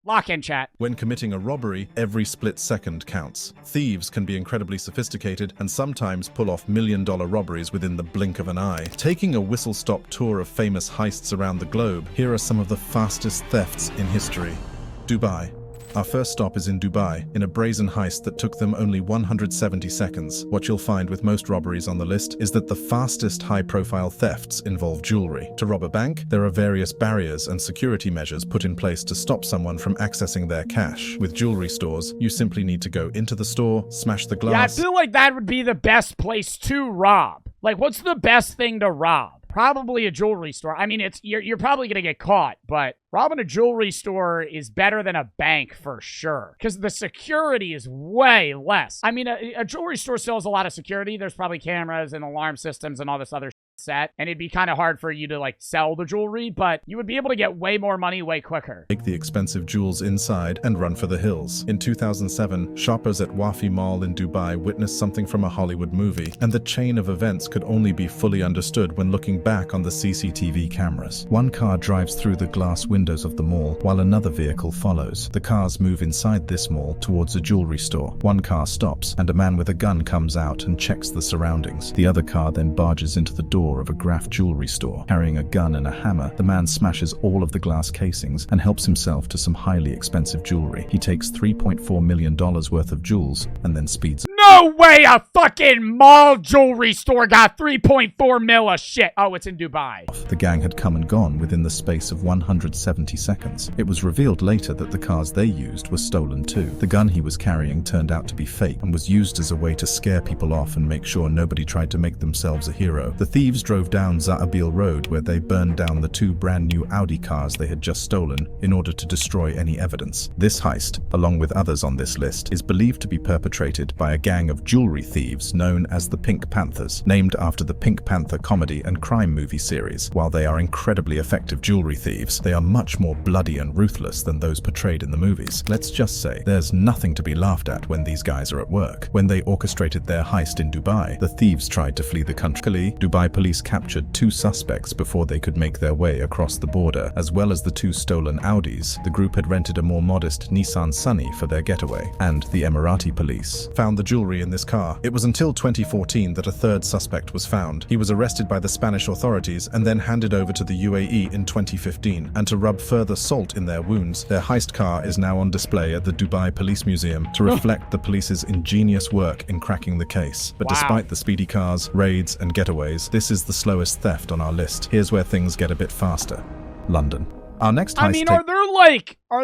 Lock in, chat. When committing a robbery, every split second counts. Thieves can be incredibly sophisticated and sometimes pull off million-dollar robberies within the blink of an eye. Taking a whistle-stop tour of famous heists around the globe, here are some of the fastest thefts in history. Dubai. Our first stop is in Dubai, in a brazen heist that took them only 170 seconds. What you'll find with most robberies on the list is that the fastest high-profile thefts involve jewelry. To rob a bank, there are various barriers and security measures put in place to stop someone from accessing their cash. With jewelry stores, you simply need to go into the store, smash the glass. Yeah, I feel like that would be the best place to rob. Like, what's the best thing to rob? Probably a jewelry store. I mean, you're probably going to get caught, but robbing a jewelry store is better than a bank for sure, because the security is way less. I mean, a jewelry store still has a lot of security. There's probably cameras and alarm systems and all this other set, and it'd be kind of hard for you to like sell the jewelry, but you would be able to get way more money way quicker. Take the expensive jewels inside and run for the hills. In 2007, shoppers at Wafi Mall in Dubai witnessed something from a Hollywood movie, and the chain of events could only be fully understood when looking back on the CCTV cameras. One car drives through the glass windows of the mall while another vehicle follows. The cars move inside this mall towards a jewelry store. One car stops and a man with a gun comes out and checks the surroundings. The other car then barges into the door of a Graf jewelry store. Carrying a gun and a hammer, the man smashes all of the glass casings and helps himself to some highly expensive jewelry. He takes $3.4 million worth of jewels and then speeds. No way a fucking mall jewelry store got 3.4 mil of shit. Oh, it's in Dubai. The gang had come and gone within the space of 170 seconds. It was revealed later that the cars they used were stolen too. The gun he was carrying turned out to be fake and was used as a way to scare people off and make sure nobody tried to make themselves a hero. The thieves drove down Za'abil Road where they burned down the two brand new Audi cars they had just stolen in order to destroy any evidence. This heist, along with others on this list, is believed to be perpetrated by a gang of jewelry thieves known as the Pink Panthers, named after the Pink Panther comedy and crime movie series. While they are incredibly effective jewelry thieves, they are much more bloody and ruthless than those portrayed in the movies. Let's just say, there's nothing to be laughed at when these guys are at work. When they orchestrated their heist in Dubai, the thieves tried to flee the country. Dubai police captured two suspects before they could make their way across the border. As well as the two stolen Audis, the group had rented a more modest Nissan Sunny for their getaway, and the Emirati police found the jewelry in this car. It was until 2014 that a third suspect was found. He was arrested by the Spanish authorities and then handed over to the UAE in 2015. And to rub further salt in their wounds, their heist car is now on display at the Dubai Police Museum to reflect the police's ingenious work in cracking the case. But despite the speedy cars, raids, and getaways, this is the slowest theft on our list. Here's where things get a bit faster. London. Our next heist. I mean, are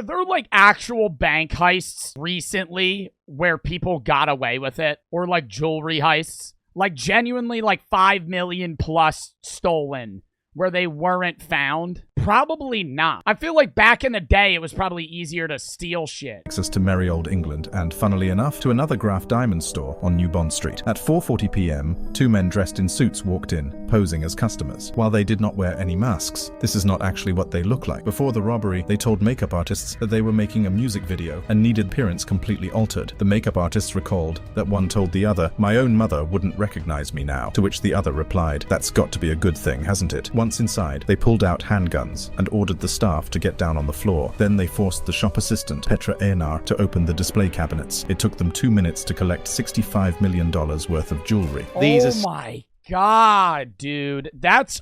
there like actual bank heists recently where people got away with it? Or like jewelry heists? Like genuinely like 5 million plus stolen where they weren't found? Probably not. I feel like back in the day, it was probably easier to steal shit. Access to merry old England, and funnily enough, to another Graf diamond store on New Bond Street. At 4:40 p.m., two men dressed in suits walked in, posing as customers. While they did not wear any masks, this is not actually what they look like. Before the robbery, they told makeup artists that they were making a music video and needed appearance completely altered. The makeup artists recalled that one told the other, "My own mother wouldn't recognize me now," to which the other replied, "That's got to be a good thing, hasn't it?" Once inside, they pulled out handguns and ordered the staff to get down on the floor. Then they forced the shop assistant, Petra Enar, to open the display cabinets. It took them 2 minutes to collect $65 million worth of jewelry. Oh my God, dude. That's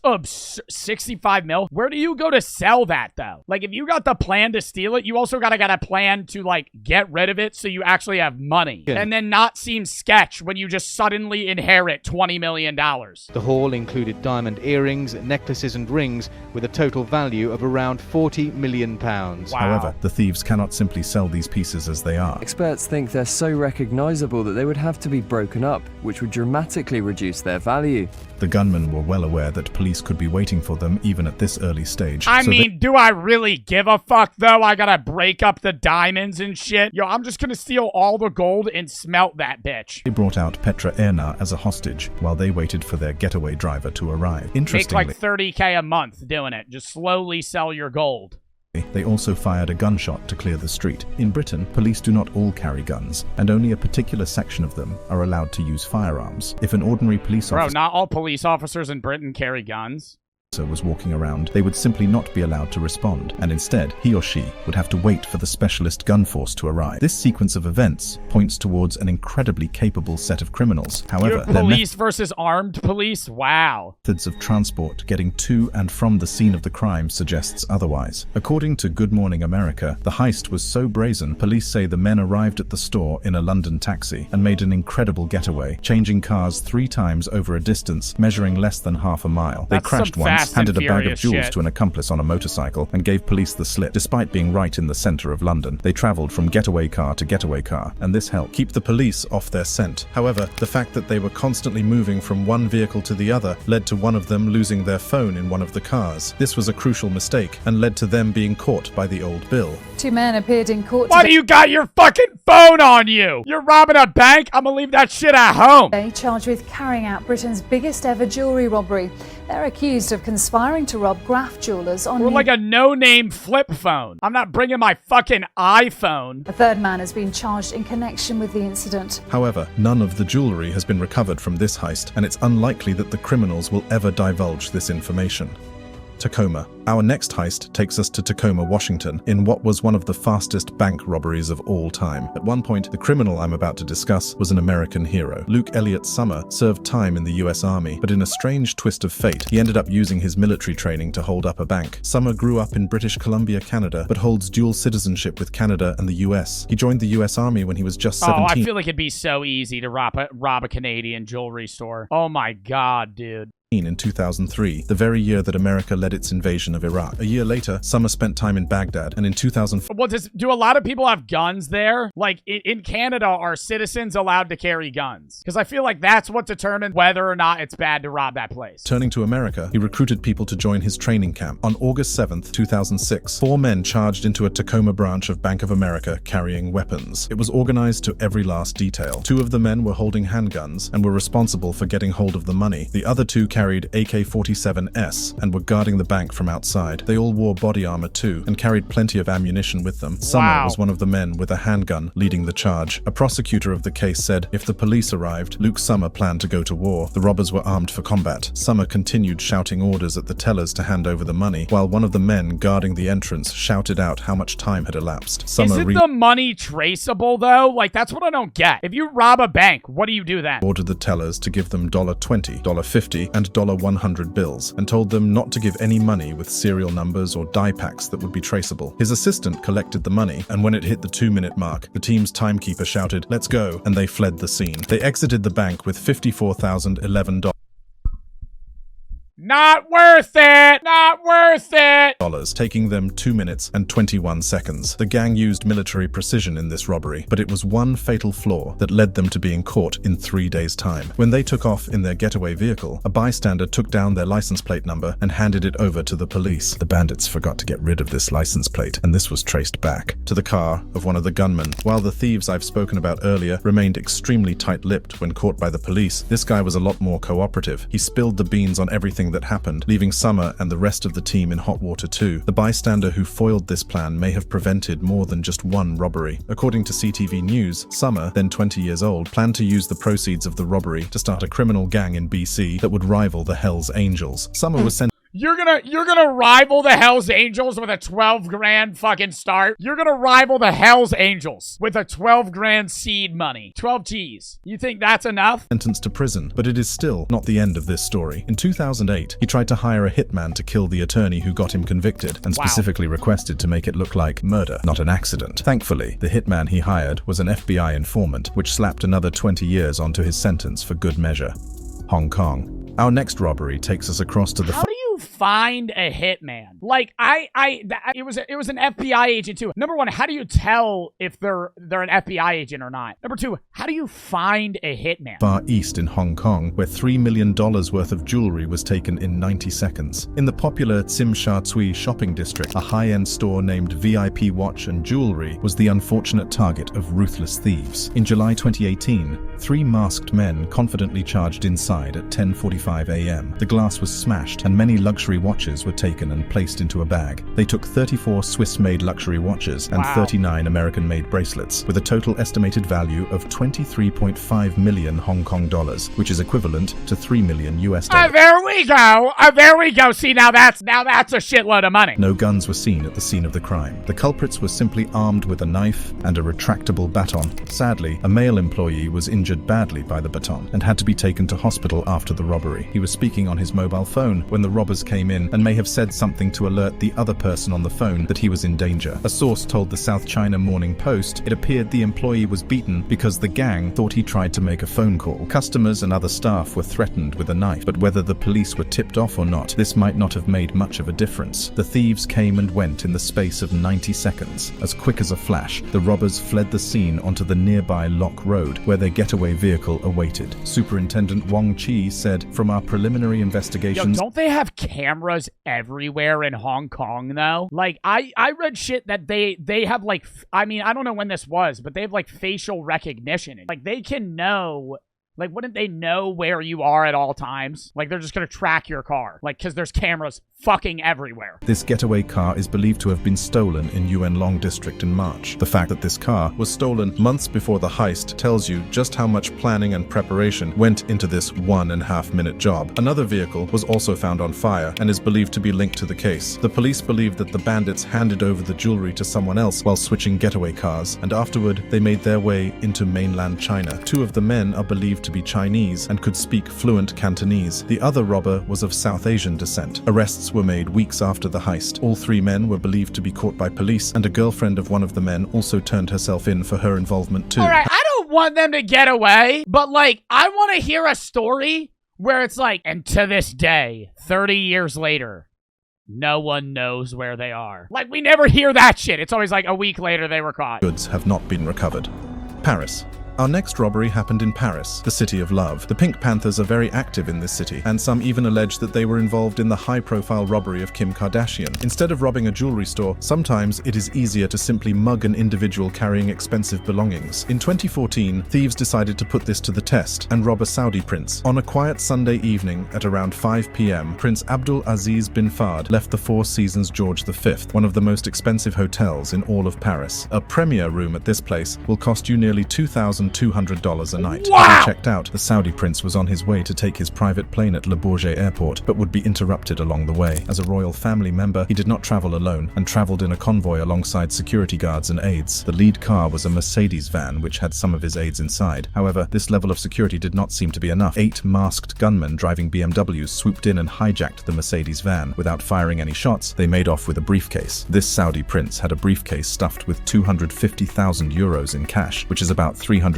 65 mil. Where do you go to sell that, though? Like, if you got the plan to steal it, you also got a plan to, like, get rid of it so you actually have money. Yeah. And then not seem sketch when you just suddenly inherit $20 million. The haul included diamond earrings, necklaces, and rings with a total value of around £40 million. Wow. However, the thieves cannot simply sell these pieces as they are. Experts think they're so recognizable that they would have to be broken up, which would dramatically reduce their value. The gunmen were well aware that police could be waiting for them even at this early stage. I mean, do I really give a fuck, though? I gotta break up the diamonds and shit. Yo, I'm just gonna steal all the gold and smelt that bitch. They brought out Petra Erna as a hostage while they waited for their getaway driver to arrive. Interestingly, make like $30K a month doing it. Just slowly sell your gold. They also fired a gunshot to clear the street. In Britain, police do not all carry guns, and only a particular section of them are allowed to use firearms. If an ordinary police officer... Bro, not all police officers in Britain carry guns. was walking around, they would simply not be allowed to respond, and instead, he or she would have to wait for the specialist gun force to arrive. This sequence of events points towards an incredibly capable set of criminals. However, their police versus armed police? Wow. methods of transport getting to and from the scene of the crime suggests otherwise. According to Good Morning America, the heist was so brazen, police say the men arrived at the store in a London taxi and made an incredible getaway, changing cars 3 times over a distance measuring less than half a mile. They That's crashed some once, Fast handed and a bag of Furious jewels shit. to an accomplice on a motorcycle, and gave police the slip. Despite being right in the center of London, they traveled from getaway car to getaway car, and this helped keep the police off their scent. However, the fact that they were constantly moving from one vehicle to the other led to one of them losing their phone in one of the cars. This was a crucial mistake and led to them being caught by the old bill. 2 men appeared in court Why do you got your fucking phone on you? You're robbing a bank? I'm gonna leave that shit at home. today, charged with carrying out Britain's biggest ever jewellery robbery. They're accused of conspiring to rob Graff Jewellers on Or like a no-name flip phone. I'm not bringing my fucking iPhone. A third man has been charged in connection with the incident. However, none of the jewelry has been recovered from this heist, and it's unlikely that the criminals will ever divulge this information. Tacoma. Our next heist takes us to Tacoma, Washington, in what was one of the fastest bank robberies of all time. At one point, the criminal I'm about to discuss was an American hero. Luke Elliott Summer served time in the US Army, but in a strange twist of fate, he ended up using his military training to hold up a bank. Summer grew up in British Columbia, Canada, but holds dual citizenship with Canada and the US. He joined the US Army when he was just 17. Oh, I feel like it'd be so easy to rob a Canadian jewelry store. Oh my god, dude. In 2003, the very year that America led its invasion of Iraq. A year later, Summer spent time in Baghdad, and in 2004, Well, do a lot of people have guns there? Like, in Canada, are citizens allowed to carry guns? Because I feel like that's what determines whether or not it's bad to rob that place. turning to America, he recruited people to join his training camp. On August 7th, 2006, 4 men charged into a Tacoma branch of Bank of America carrying weapons. It was organized to every last detail. 2 of the men were holding handguns and were responsible for getting hold of the money. The other 2 carried AK-47s and were guarding the bank from outside. They all wore body armor too and carried plenty of ammunition with them. Summer Wow. was one of the men with a handgun leading the charge. A prosecutor of the case said if the police arrived, Luke Summer planned to go to war. The robbers were armed for combat. Summer continued shouting orders at the tellers to hand over the money, while one of the men guarding the entrance shouted out how much time had elapsed. Summer Isn't the money traceable, though? Like, that's what I don't get. If you rob a bank, what do you do then? ordered the tellers to give them $20, $50, and $100 bills, and told them not to give any money with serial numbers or die packs that would be traceable. His assistant collected the money, and when it hit the 2-minute mark, the team's timekeeper shouted, "Let's go," and they fled the scene. They exited the bank with $54,011. Not worth it! Not worth it! Taking them 2 minutes and 21 seconds. The gang used military precision in this robbery, but it was one fatal flaw that led them to being caught in 3 days' time. When they took off in their getaway vehicle, a bystander took down their license plate number and handed it over to the police. The bandits forgot to get rid of this license plate, and this was traced back to the car of one of the gunmen. While the thieves I've spoken about earlier remained extremely tight-lipped when caught by the police, this guy was a lot more cooperative. He spilled the beans on everything that happened, leaving Summer and the rest of the team in hot water too. The bystander who foiled this plan may have prevented more than just one robbery. According to CTV News, Summer, then 20 years old, planned to use the proceeds of the robbery to start a criminal gang in BC that would rival the Hells Angels. Summer was sent You're gonna rival the Hells Angels with a 12 grand fucking start? You're gonna rival the Hells Angels with a 12 grand seed money. 12 G's. You think that's enough? sentenced to prison, but it is still not the end of this story. In 2008, he tried to hire a hitman to kill the attorney who got him convicted, and Wow. specifically requested to make it look like murder, not an accident. Thankfully, the hitman he hired was an FBI informant, which slapped another 20 years onto his sentence for good measure. Hong Kong. Our next robbery takes us across to the How do you find a hitman? Like, it was an FBI agent too. Number one, how do you tell if they're an FBI agent or not? Number two, how do you find a hitman? Far East in Hong Kong, where $3 million worth of jewelry was taken in 90 seconds. In the popular Tsim Sha Tsui shopping district, a high-end store named VIP Watch and Jewelry was the unfortunate target of ruthless thieves. In July 2018, 3 masked men confidently charged inside at 10:45 a.m. The glass was smashed and many luxury luxury watches were taken and placed into a bag. They took 34 Swiss-made luxury watches and 39 American-made bracelets, with a total estimated value of 23.5 million Hong Kong dollars, which is equivalent to 3 million US dollars. There we go. There we go. See, now that's a shitload of money. No guns were seen at the scene of the crime. The culprits were simply armed with a knife and a retractable baton. Sadly, a male employee was injured badly by the baton and had to be taken to hospital after the robbery. He was speaking on his mobile phone when the robbers came in and may have said something to alert the other person on the phone that he was in danger. A source told the South China Morning Post it appeared the employee was beaten because the gang thought he tried to make a phone call. Customers and other staff were threatened with a knife, but whether the police were tipped off or not, this might not have made much of a difference. The thieves came and went in the space of 90 seconds. As quick as a flash, the robbers fled the scene onto the nearby Lock Road, where their getaway vehicle awaited. Superintendent Wong Chi said, "From our preliminary investigations..." Yo, don't they have cameras everywhere in Hong Kong, though? Like, I read shit that they have, like, I mean, I don't know when this was, but they have, like, facial recognition. Like, they can know... Like, wouldn't they know where you are at all times? Like, they're just gonna track your car. Like, because there's cameras fucking everywhere. This getaway car is believed to have been stolen in Yuen Long District in March. The fact that this car was stolen months before the heist tells you just how much planning and preparation went into this 1.5-minute job. Another vehicle was also found on fire and is believed to be linked to the case. The police believe that the bandits handed over the jewelry to someone else while switching getaway cars, and afterward they made their way into mainland China. 2 of the men are believed to be Chinese and could speak fluent Cantonese. The other robber was of South Asian descent. Arrests were made weeks after the heist. All 3 men were believed to be caught by police, and a girlfriend of one of the men also turned herself in for her involvement too. Alright, I don't want them to get away, but like, I want to hear a story where it's like, and to this day, 30 years later, no one knows where they are. Like, we never hear that shit. It's always like a week later they were caught. Goods have not been recovered. Paris. Our next robbery happened in Paris, the city of love. The Pink Panthers are very active in this city, and some even allege that they were involved in the high-profile robbery of Kim Kardashian. Instead of robbing a jewelry store, sometimes it is easier to simply mug an individual carrying expensive belongings. In 2014, thieves decided to put this to the test and rob a Saudi prince. On a quiet Sunday evening at around 5 p.m., Prince Abdul Aziz bin Fahd left the Four Seasons George V, one of the most expensive hotels in all of Paris. A premier room at this place will cost you nearly $2,200 a night. Wow! When checked out, the Saudi prince was on his way to take his private plane at Le Bourget airport, but would be interrupted along the way. As a royal family member, he did not travel alone and traveled in a convoy alongside security guards and aides. The lead car was a Mercedes van, which had some of his aides inside. However, this level of security did not seem to be enough. 8 masked gunmen driving BMWs swooped in and hijacked the Mercedes van. Without firing any shots, they made off with a briefcase. This Saudi prince had a briefcase stuffed with 250,000 euros in cash, which is about $335,000.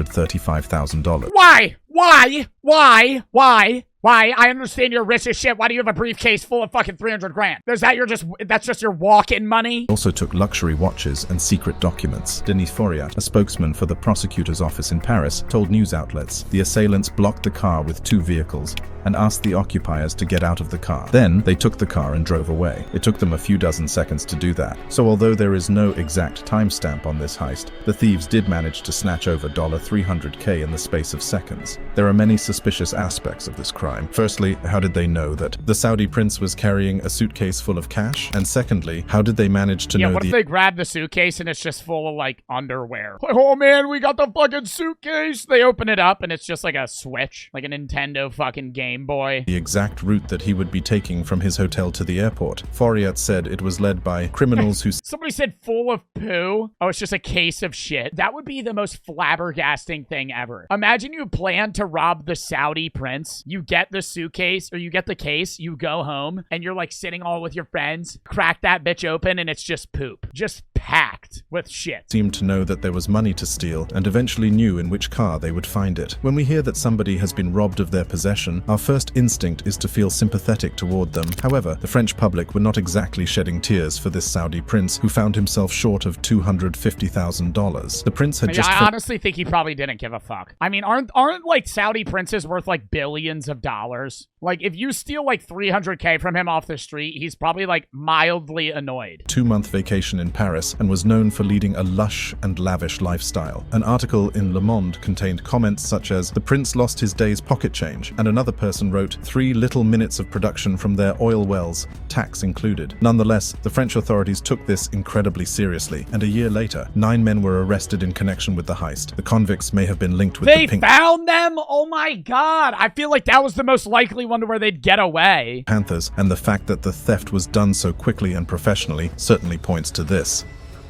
Why? I understand you're rich as shit. Why do you have a briefcase full of fucking 300 grand? That's just your walk-in money? Also took luxury watches and secret documents. Denis Foriat, a spokesman for the prosecutor's office in Paris, told news outlets the assailants blocked the car with 2 vehicles and asked the occupiers to get out of the car. Then they took the car and drove away. It took them a few dozen seconds to do that. So although there is no exact timestamp on this heist, the thieves did manage to snatch over $300K in the space of seconds. There are many suspicious aspects of this crime. Firstly, how did they know that the Saudi prince was carrying a suitcase full of cash? And secondly, how did they manage to know what if they grab the suitcase and it's just full of, like, underwear? Like, oh man, we got the fucking suitcase! They open it up and it's just like a Switch, like a Nintendo fucking Game Boy. The exact route that he would be taking from his hotel to the airport. Foriat said it was led by criminals who... Somebody said full of poo? Oh, it's just a case of shit. That would be the most flabbergasting thing ever. Imagine you plan to rob the Saudi prince. You get the suitcase, or you get the case, you go home, and you're like sitting all with your friends, crack that bitch open, and it's just poop. Just packed with shit. Seemed to know that there was money to steal, and eventually knew in which car they would find it. When we hear that somebody has been robbed of their possession, our first instinct is to feel sympathetic toward them. However, the French public were not exactly shedding tears for this Saudi prince, who found himself short of $250,000. The prince had I honestly think he probably didn't give a fuck. I mean, aren't like Saudi princes worth like billions of dollars? Like, if you steal like 300K from him off the street, he's probably like mildly annoyed. 2-month vacation in Paris and was known for leading a lush and lavish lifestyle. An article in Le Monde contained comments such as, "The prince lost his day's pocket change," and another person wrote, "3 little minutes of production from their oil wells, tax included." Nonetheless, the French authorities took this incredibly seriously, and a year later, 9 men were arrested in connection with the heist. The convicts may have been linked with They the Pink found them? Oh my god. I feel like that was the most likely one to where they'd get away. Panthers, and the fact that the theft was done so quickly and professionally certainly points to this.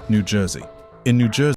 New Jersey. In New Jersey,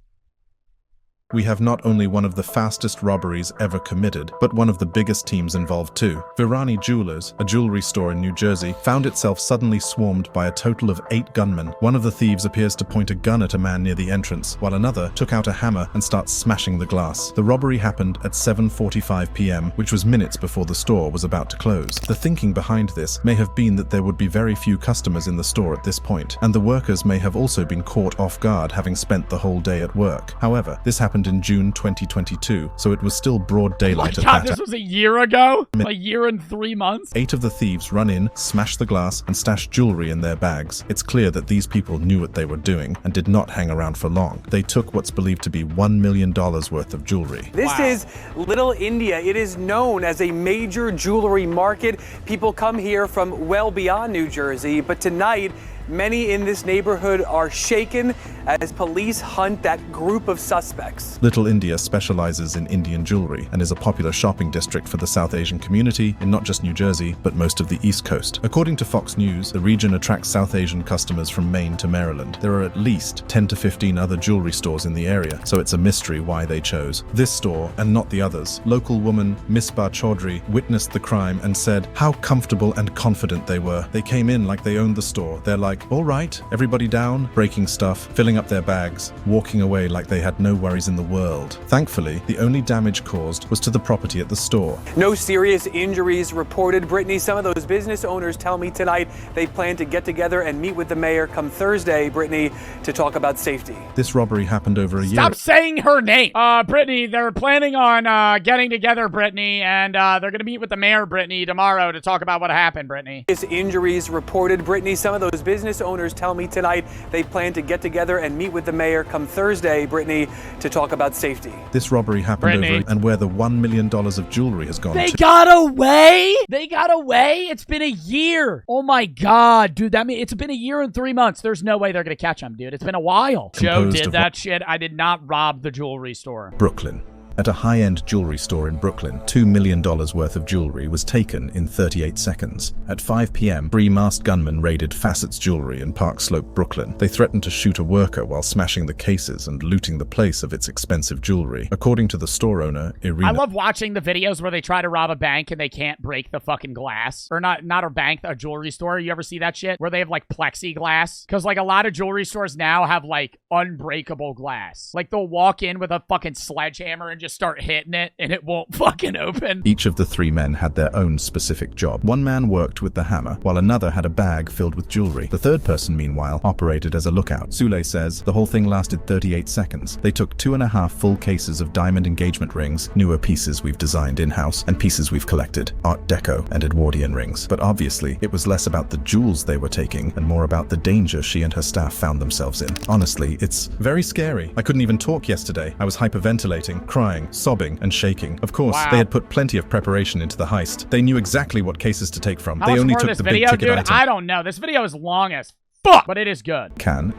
we have not only one of the fastest robberies ever committed, but one of the biggest teams involved too. Virani Jewelers, a jewelry store in New Jersey, found itself suddenly swarmed by a total of 8 gunmen. One of the thieves appears to point a gun at a man near the entrance, while another took out a hammer and starts smashing the glass. The robbery happened at 7:45 p.m., which was minutes before the store was about to close. The thinking behind this may have been that there would be very few customers in the store at this point, and the workers may have also been caught off guard having spent the whole day at work. However, this happened in June 2022, so it was still broad daylight Oh my god, at this that. was a year ago? A year and 3 months? 8 of the thieves run in, smash the glass, and stash jewelry in their bags. It's clear that these people knew what they were doing and did not hang around for long. They took what's believed to be $1 million worth of jewelry. This is Little India. It is known as a major jewelry market. People come here from well beyond New Jersey, but tonight, many in this neighborhood are shaken as police hunt that group of suspects. Little India specializes in Indian jewelry and is a popular shopping district for the South Asian community in not just New Jersey, but most of the East Coast. According to Fox News, the region attracts South Asian customers from Maine to Maryland. There are at least 10 to 15 other jewelry stores in the area, so it's a mystery why they chose this store and not the others. Local woman Misbah Chaudhry witnessed the crime and said how comfortable and confident they were. They came in like they owned the store. They're like, all right, everybody down, breaking stuff, filling up their bags, walking away like they had no worries in the world. Thankfully, the only damage caused was to the property at the store. No serious injuries reported. Brittany, some of those business owners tell me tonight they plan to get together and meet with the mayor come Thursday, Brittany, to talk about safety. This robbery happened over a year. Stop saying her name. Brittany, they're planning on getting together, Brittany, and they're going to meet with the mayor, Brittany, tomorrow to talk about what happened, Brittany. Injuries reported. Brittany, some of those business owners tell me tonight they plan to get together and meet with the mayor come Thursday, Brittany, to talk about safety. This robbery happened over and where the $1 million of jewelry has gone They to. got away? They got away? It's been a year. Oh my god, dude. That means it's been a year and 3 months. There's no way they're going to catch them, dude. It's been a while. Joe Composed did of that shit. I did not rob the jewelry store. Brooklyn. At a high-end jewelry store in Brooklyn, $2 million worth of jewelry was taken in 38 seconds. At 5 p.m., 3 masked gunmen raided Facet's Jewelry in Park Slope, Brooklyn. They threatened to shoot a worker while smashing the cases and looting the place of its expensive jewelry. According to the store owner, Irina... I love watching the videos where they try to rob a bank and they can't break the fucking glass. Or not a bank, a jewelry store. You ever see that shit? Where they have like plexiglass? Because like a lot of jewelry stores now have like unbreakable glass. Like they'll walk in with a fucking sledgehammer and just start hitting it and it won't fucking open. Each of the 3 men had their own specific job. One man worked with the hammer, while another had a bag filled with jewelry. The third person, meanwhile, operated as a lookout. Sule says the whole thing lasted 38 seconds. They took 2.5 full cases of diamond engagement rings, newer pieces we've designed in-house, and pieces we've collected, Art Deco and Edwardian rings. But obviously, it was less about the jewels they were taking and more about the danger she and her staff found themselves in. Honestly, it's very scary. I couldn't even talk yesterday. I was hyperventilating, crying, sobbing, and shaking. Of course, they had put plenty of preparation into the heist. They knew exactly what cases to take from. How they much only more took of this the video, big ticket dude? item. I don't know. This video is long as fuck, but it is good. Cannes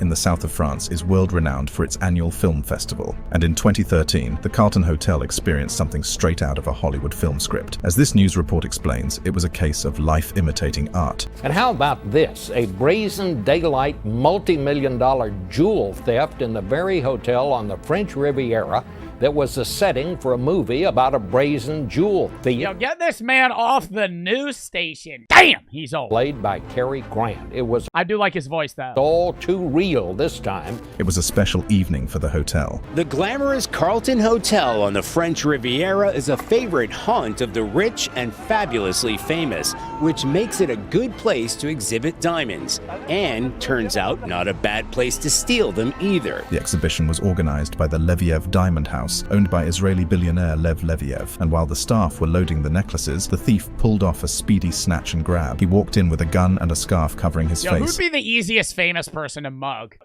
in the south of France is world-renowned for its annual film festival, and in 2013, the Carlton Hotel experienced something straight out of a Hollywood film script. As this news report explains, it was a case of life imitating art. And how about this? A brazen daylight multi-million-dollar jewel theft in the very hotel on the French Riviera that was the setting for a movie about a brazen jewel thief. Yo, get this man off the news station. Damn, he's old. Played by Cary Grant. It was I do like his voice, though. all too real this time. It was a special evening for the hotel. The glamorous Carlton Hotel on the French Riviera is a favorite haunt of the rich and fabulously famous, which makes it a good place to exhibit diamonds, and turns out not a bad place to steal them either. The exhibition was organized by the Leviev Diamond House house owned by Israeli billionaire Lev Leviev, and while the staff were loading the necklaces, the thief pulled off a speedy snatch and grab. He walked in with a gun and a scarf covering his Yo, face. who'd be the easiest famous person to mug?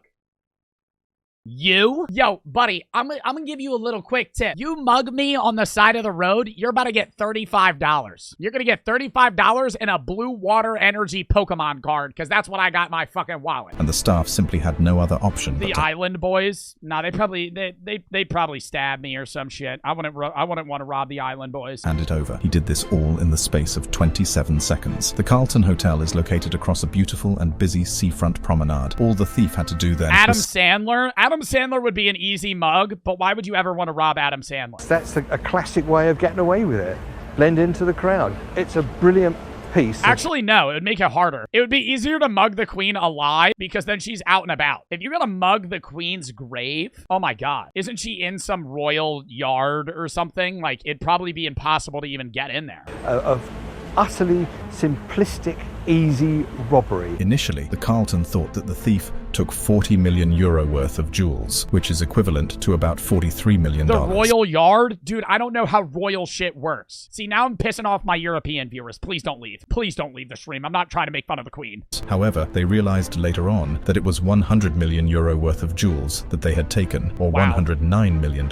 You? Yo, buddy, I'm gonna give you a little quick tip. You mug me on the side of the road, you're about to get $35. You're gonna get $35 and a Blue Water Energy Pokemon card, because that's what I got in my fucking wallet. And the staff simply had no other option but The to Island Boys? Nah, they probably stabbed me or some shit. I wouldn't want to rob the Island Boys. hand it over. He did this all in the space of 27 seconds. The Carlton Hotel is located across a beautiful and busy seafront promenade. All the thief had to do then Adam was Sandler? Adam Sandler would be an easy mug, but why would you ever want to rob Adam Sandler? That's a classic way of getting away with it. Blend into the crowd. It's a brilliant piece. Actually, no, it would make it harder. It would be easier to mug the queen alive because then she's out and about. If you're gonna mug the queen's grave, oh my god, isn't she in some royal yard or something? Like, it'd probably be impossible to even get in there. Of utterly simplistic, easy robbery. Initially, the Carlton thought that the thief took €40 million worth of jewels, which is equivalent to about $43 million. The royal yard? Dude, I don't know how royal shit works. See, now I'm pissing off my European viewers. Please don't leave. Please don't leave the stream. I'm not trying to make fun of the queen. However, they realized later on that it was €100 million worth of jewels that they had taken, or Wow. $109 million.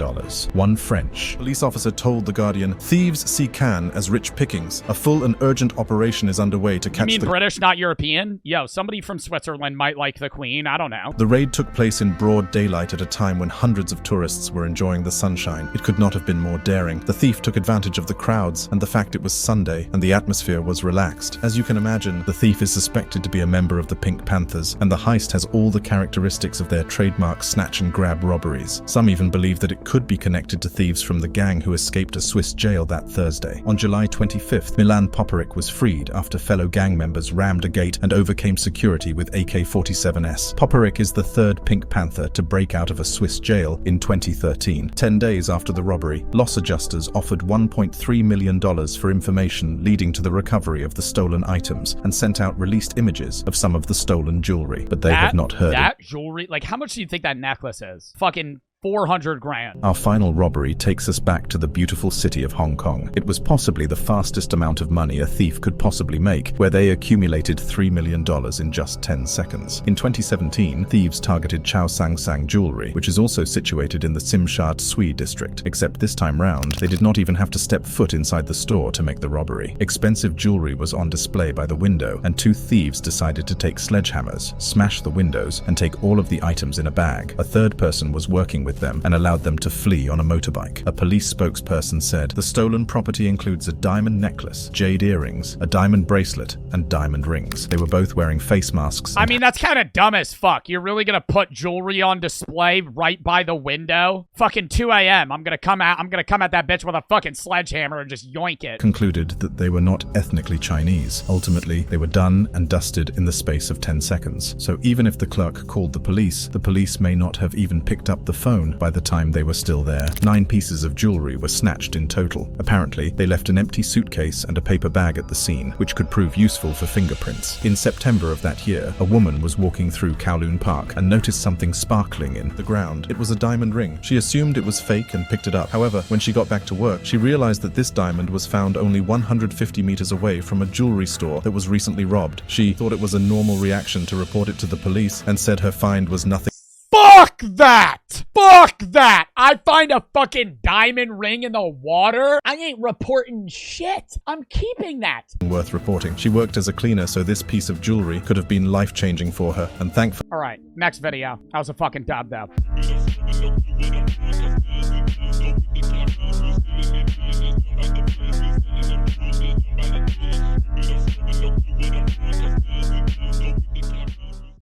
One French police officer told The Guardian, "Thieves see Cannes as rich pickings. A full and urgent operation is underway to You catch mean the..." British, not European? Yo, somebody from Switzerland might like the queen. I don't know. The raid took place in broad daylight at a time when hundreds of tourists were enjoying the sunshine. It could not have been more daring. The thief took advantage of the crowds and the fact it was Sunday and the atmosphere was relaxed. As you can imagine, the thief is suspected to be a member of the Pink Panthers, and the heist has all the characteristics of their trademark snatch and grab robberies. Some even believe that it could be connected to thieves from the gang who escaped a Swiss jail that Thursday. On July 25th, Milan Poperic was freed after fellow gang members rammed a gate and overcame security with AK-47s. Poperic is the third Pink Panther to break out of a Swiss jail in 2013. 10 days after the robbery, loss adjusters offered $1.3 million for information leading to the recovery of the stolen items and sent out released images of some of the stolen jewelry, but they have not heard that jewelry? Like, how much do you think that necklace is? Fucking 400 grand. Our final robbery takes us back to the beautiful city of Hong Kong. It was possibly the fastest amount of money a thief could possibly make, where they accumulated $3 million in just 10 seconds. In 2017, thieves targeted Chow Sang Sang Jewelry, which is also situated in the Tsim Sha Tsui district, except this time round, they did not even have to step foot inside the store to make the robbery. Expensive jewelry was on display by the window, and two thieves decided to take sledgehammers, smash the windows, and take all of the items in a bag. A third person was working with them and allowed them to flee on a motorbike. A police spokesperson said, "The stolen property includes a diamond necklace, jade earrings, a diamond bracelet, and diamond rings." They were both wearing face masks. I mean, that's kind of dumb as fuck. You're really gonna put jewelry on display right by the window? Fucking 2 a.m. I'm gonna come at that bitch with a fucking sledgehammer and just yoink it. Concluded that they were not ethnically Chinese. Ultimately, they were done and dusted in the space of 10 seconds. So even if the clerk called the police may not have even picked up the phone by the time they were still there. 9 pieces of jewelry were snatched in total. Apparently, they left an empty suitcase and a paper bag at the scene, which could prove useful for fingerprints. In September of that year, a woman was walking through Kowloon Park and noticed something sparkling in the ground. It was a diamond ring. She assumed it was fake and picked it up. However, when she got back to work, she realized that this diamond was found only 150 meters away from a jewelry store that was recently robbed. She thought it was a normal reaction to report it to the police and said her find was nothing. Fuck that! Fuck that! I find a fucking diamond ring in the water? I ain't reporting shit. I'm keeping that. Worth reporting. She worked as a cleaner, so this piece of jewelry could have been life-changing for her, and thankfully. All right, next video. That was a fucking dub, though.